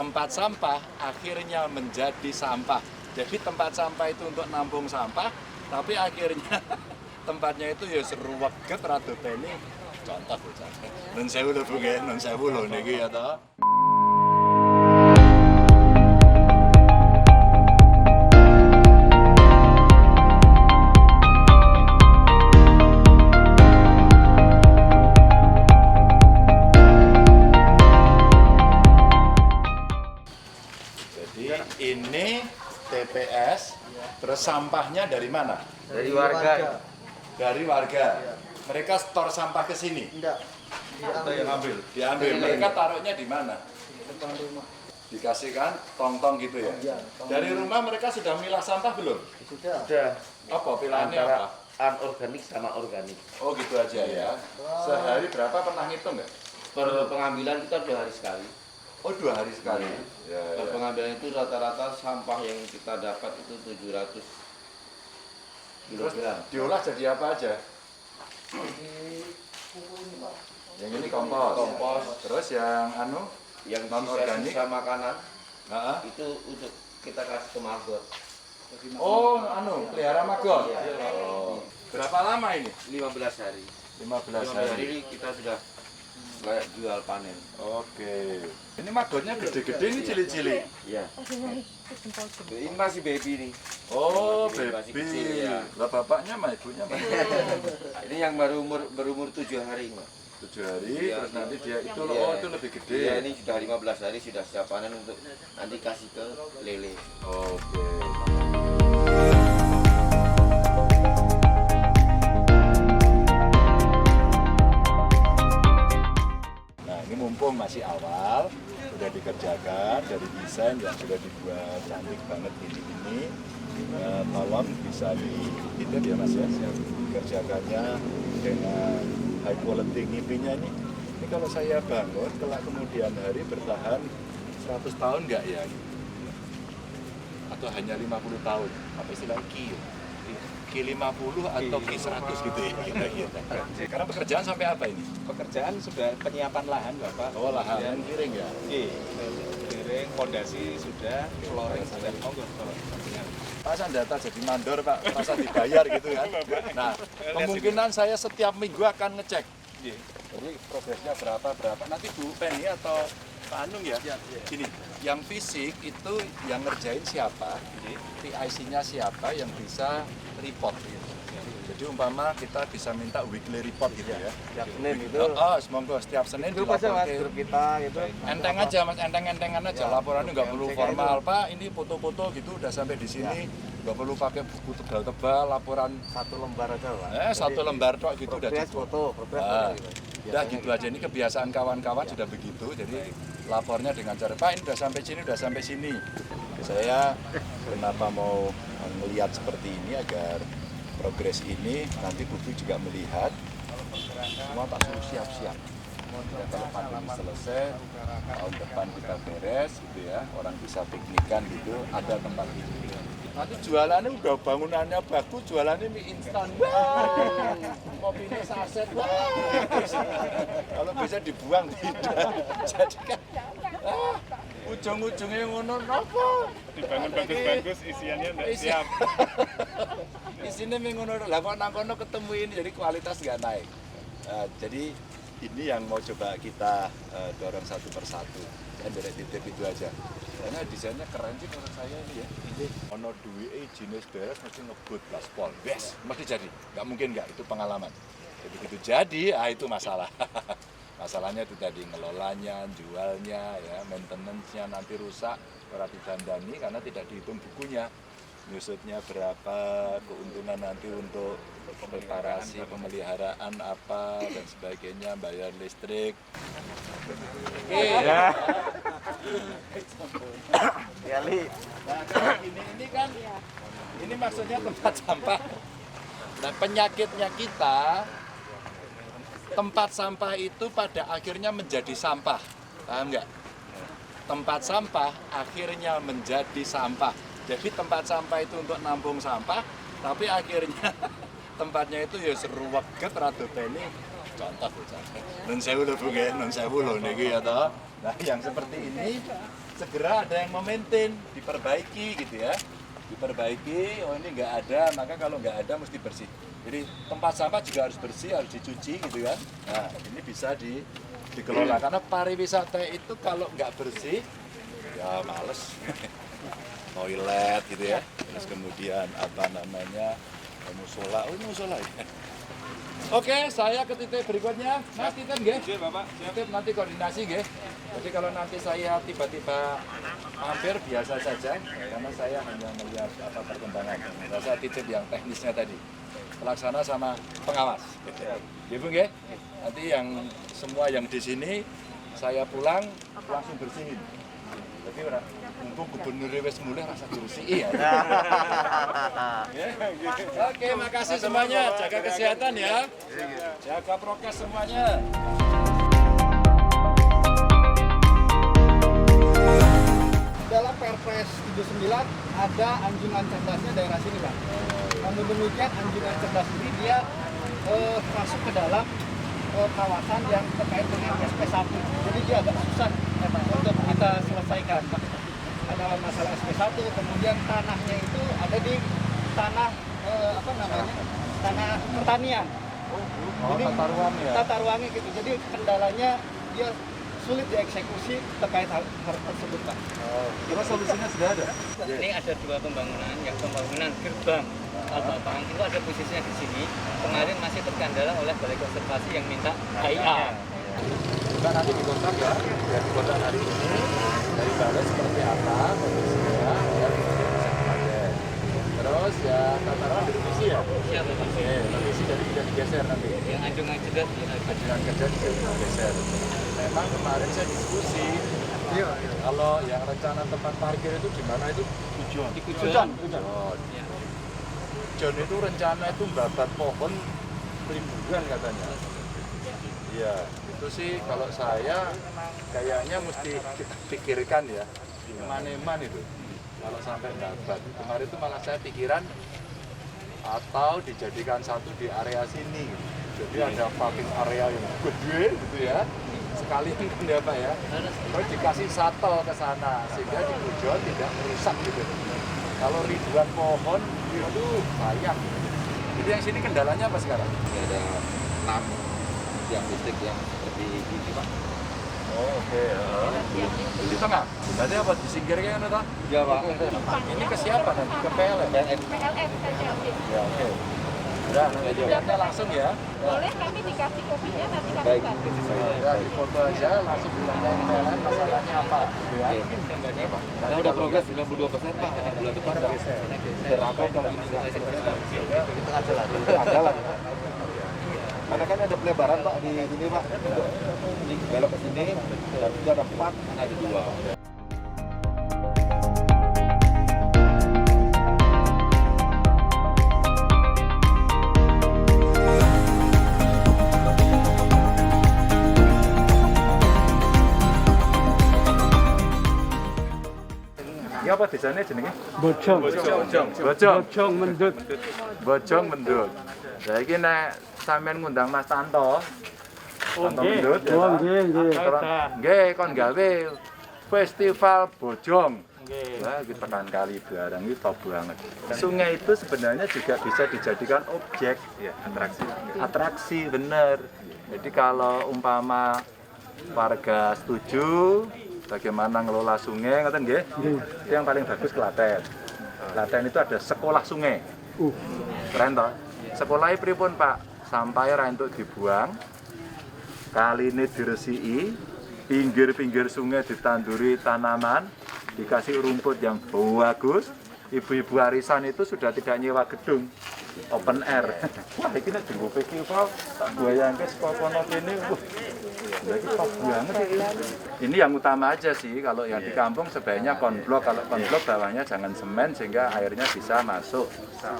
tempat sampah akhirnya menjadi sampah. Jadi tempat sampah itu untuk nampung sampah, tapi akhirnya tempatnya itu ya seruweget rada bene. Contoh bocah. Nun sewu lho Bu nggih, nun sewu lho niki ya toh. Ini TPS, terus sampahnya dari mana? Dari warga. Dari warga. Mereka store sampah ke sini? Enggak. Atau yang ambil? Diambil. Mereka taruhnya di mana? Depan rumah. Dikasihkan tong-tong gitu ya? Iya. Dari rumah mereka sudah milah sampah belum? Sudah. Sudah. Apa pilihannya Antara apa? anorganik sama organik. Oh gitu aja ya. Sehari berapa pernah ngitung nggak? Per pengambilan kita 2 hari sekali. Oh 2 hari sekali. Ya, Per ya. pengambilan itu rata-rata sampah yang kita dapat itu 700 Terus kilogram. diolah jadi apa aja? Yang ini kompos. Kompos. Terus yang anu? Yang Non organik? sisa makanan Heeh. itu untuk kita kasih ke maggot. Oh, anu, pelihara maggot. Iya. Oh. Berapa lama ini? 15 hari. 15 15 hari. hari kita sudah layak jual panen. Oke. Ini maggotnya gede-gede ini cilik-cilik. Iya. Ini masih baby nih. Oh, Ini masih baby. kecil, ya. Lah bapaknya sama ibunya mana? Ini yang berumur 7 hari, Mbak. 7 hari, Iya. terus nanti dia itu Iya. oh itu lebih gede. Iya, ini sudah 15 hari sudah siap panen untuk nanti kasih ke lele. Oke. Nah, ini mumpung masih awal, sudah dikerjakan dari desain yang sudah dibuat cantik banget ini. Tolong bisa itu ya Mas ya, dikerjakannya dengan high quality ngipinya ini. Ini kalau saya bangun, kelak kemudian hari bertahan 100 tahun nggak ya? Atau hanya 50 tahun? Apa istilah Ki? Ki 50 atau Ki 100 gitu ya kira-kira. Sekarang pekerjaan sampai apa ini? Pekerjaan sudah penyiapan lahan Bapak. Oh lahan piring ya? Iya, piring, fondasi sudah, flooring sudah. Monggo Bapak. Masa data jadi mandor Pak, masa dibayar gitu kan? Nah, kemungkinan saya setiap minggu akan ngecek. Iya. Jadi progresnya berapa. Nanti Bu Penny atau Pak Anung ya? Gini, yang fisik itu yang ngerjain siapa, PIC-nya siapa yang bisa report gitu. Jadi umpama kita bisa minta weekly report gitu ya. Setiap Senin itu. Oh, semoga setiap Senin Itu aja Mas, dilaporkan. grup kita gitu. Enteng aja Mas, enteng-entengan aja. Laporannya nggak perlu formal Pak. Ini foto-foto gitu udah sampai di sini. Nggak perlu pakai buku tebal-tebal. Laporan Satu lembar aja Pak. satu lembar tok gitu udah Progres cukup. foto, progres Ah, foto gitu. udah gitu aja. Ini kebiasaan kawan-kawan sudah begitu. Jadi lapornya dengan cara Pak ini udah sampai sini, udah sampai sini. Saya kenapa mau melihat seperti ini agar progres ini nanti publik juga melihat semua tak suruh siap-siap. Ya, kalau pandemi selesai, tahun depan kita beres gitu ya, orang bisa piknikan gitu, ada tempat itu. Nanti jualannya udah bangunannya bagus, jualannya mie instan. Wah, kopinya saset. Wah, kalau bisa dibuang tidak. Jadi kan, ujung-ujungnya ngono nopo. Dibangun bagus-bagus, isiannya enggak siap. Isinya ngono, lah kok nang kono ketemu ini, jadi kualitas nggak naik. Jadi ini yang mau coba kita dorong satu persatu. Dan dari titip itu aja. Karena desainnya keren sih menurut saya ini ya. Ini ono duwe jenis beres mesti ngebut gaspol. Yes, mesti jadi. Nggak mungkin nggak, itu pengalaman. Jadi begitu jadi, itu masalah. Masalahnya itu tadi ngelolanya, jualnya, ya, maintenance-nya nanti rusak, ora didandani karena tidak dihitung bukunya. Nyusutnya berapa, keuntungan nanti untuk reparasi, pemeliharaan apa dan sebagainya, bayar listrik. Oke. Ya. Ya Li. Nah, kalau ini kan, ini maksudnya tempat sampah. Nah, penyakitnya kita, tempat sampah itu pada akhirnya menjadi sampah. Paham nggak? Tempat sampah akhirnya menjadi sampah. Jadi tempat sampah itu untuk nampung sampah, tapi akhirnya tempatnya itu ya seruweget rada bene. Contoh bocah. Nun sewu lho Bu nggih, nun sewu lho niki ya toh. Nah, yang seperti ini segera ada yang memaintain, diperbaiki gitu ya. Diperbaiki, oh ini nggak ada, maka kalau nggak ada mesti bersih. Jadi tempat sampah juga harus bersih, harus dicuci gitu kan. Nah ini bisa dikelola, karena pariwisata itu kalau nggak bersih, ya males. Toilet gitu ya, terus kemudian apa namanya, musola, oh ini musola ya. Oke, saya ke titik berikutnya. Mas Titen nggih? Oke, Bapak. Titip nanti koordinasi nggih. Jadi kalau nanti saya tiba-tiba mampir biasa saja, karena saya hanya melihat apa perkembangan. Saya titip yang teknisnya tadi, pelaksana sama pengawas. Ya Bu nggih. Nanti yang semua yang di sini saya pulang langsung bersihin. Jadi ora mumpung gubernur wis mulih rasa diresiki ya. Oke, makasih semuanya. Jaga kesehatan ya. Jaga prokes semuanya. Dalam Perpres 79 ada anjungan cerdasnya daerah sini, Pak. Namun demikian anjungan cerdas ini dia masuk ke dalam kawasan yang terkait dengan SP1. Jadi dia agak susah untuk kita selesaikan. Ada masalah SP1, kemudian tanahnya itu ada di tanah tanah pertanian. Jadi tata ruang ya. Tata ruangnya gitu. Jadi kendalanya dia sulit dieksekusi terkait hal tersebut, Pak. Kira solusinya sudah ada? Ini ada dua pembangunan, yang pembangunan gerbang Albatang itu ada posisinya di sini. Kemarin masih terkendala oleh Balai Konservasi yang minta KIA. Kita nanti dikontak ya, biar dikontak hari ini dari balai seperti apa kondisinya, ya bisa dipakai. Terus ya tata ruang direvisi ya. Siap, Pak. Oke, revisi jadi tidak digeser nanti. Yang anjungan cerdas Anjuran kerja tidak digeser. Memang kemarin saya diskusi, kalau yang rencana tempat parkir itu di mana itu tujuan. di Kujon. Oh, John itu rencana itu babat pohon ribuan katanya. Iya, itu sih kalau saya kayaknya mesti kita pikirkan ya, eman-eman itu. Kalau sampai babat, kemarin itu malah saya pikiran atau dijadikan satu di area sini. Jadi ada parking area yang gede gitu ya. Sekalian kan ya Pak ya. Terus dikasih shuttle ke sana sehingga di Kujon tidak merusak gitu. Kalau ribuan pohon, aduh sayang. Jadi yang sini kendalanya apa sekarang? Ini ada 6 tiang listrik yang seperti ini, Pak. Oh, oke. Di tengah. Berarti apa? Disingkirkan kan toh? Iya, Pak. Ini ke siapa nanti? Ke PLN? PLN KCLD. Ya, oke. Udah, nanti dilihatnya langsung ya. Boleh kami dikasih kopinya nanti kami Baik. bantu. Ya, di foto aja, langsung ditanyain PLN masalahnya apa. Gitu ya. Kita udah progres 92%, Pak. Bulan depan udah berapa kalau ini nggak selesai? Itu aja lah. Ada lah. Karena kan ada pelebaran Pak di sini Pak. Ini belok ke sini dan itu ada 4. Ada 2. Ya apa desanya jenenge? Bojong. Bojong Mendut. Bojong Mendut. Saiki nek sampean ngundang Mas Tanto. Tanto Mendut ya. Nggih, kon gawe festival Bojong. Wah, kita tekan kali barang itu top banget. Sungai itu sebenarnya juga bisa dijadikan objek ya, atraksi bener. Jadi kalau umpama warga setuju bagaimana ngelola sungai, ngoten nggih? Itu yang paling bagus Klaten. Klaten itu ada sekolah sungai. Keren toh? Sekolahnya pripun Pak? Sampai ra entuk dibuang, kaline diresiki, pinggir-pinggir sungai ditanduri tanaman, dikasih rumput yang bagus. Ibu-ibu arisan itu sudah tidak nyewa gedung, open air. Wah, ini nek dienggo festival, tak bayangke saka kono kene. Wah, ini top banget ya. Ini yang utama aja sih, kalau yang di kampung sebaiknya konblok. Kalau konblok bawahnya jangan semen sehingga airnya bisa masuk.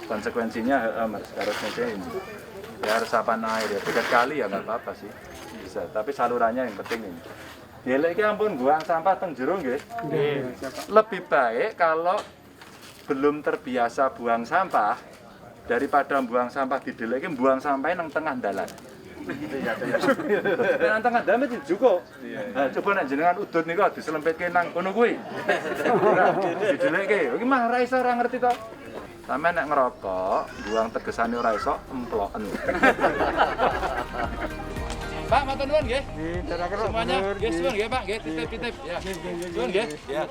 Konsekuensinya harusnya ini. Ya harus resapan air ya, dekat kali ya nggak apa-apa sih. Bisa, tapi salurannya yang penting ini. Ya lagi ampun buang sampah teng jero nggih. Lebih baik kalau belum terbiasa buang sampah daripada buang sampah di deleke buang sampah nang tengah dalan. Nang tengah damai juga. Nah, coba nek jenengan udut niku diselempitke nang kono kuwi. Didelekke. Iki mah ora iso ora ngerti to. Sampe nek ngerokok, buang tegesane ora iso emploken. Pak, matur nuwun nggih. Semuanya, nggih suwun nggih Pak, nggih titip-titip ya. Suwun nggih. Ya.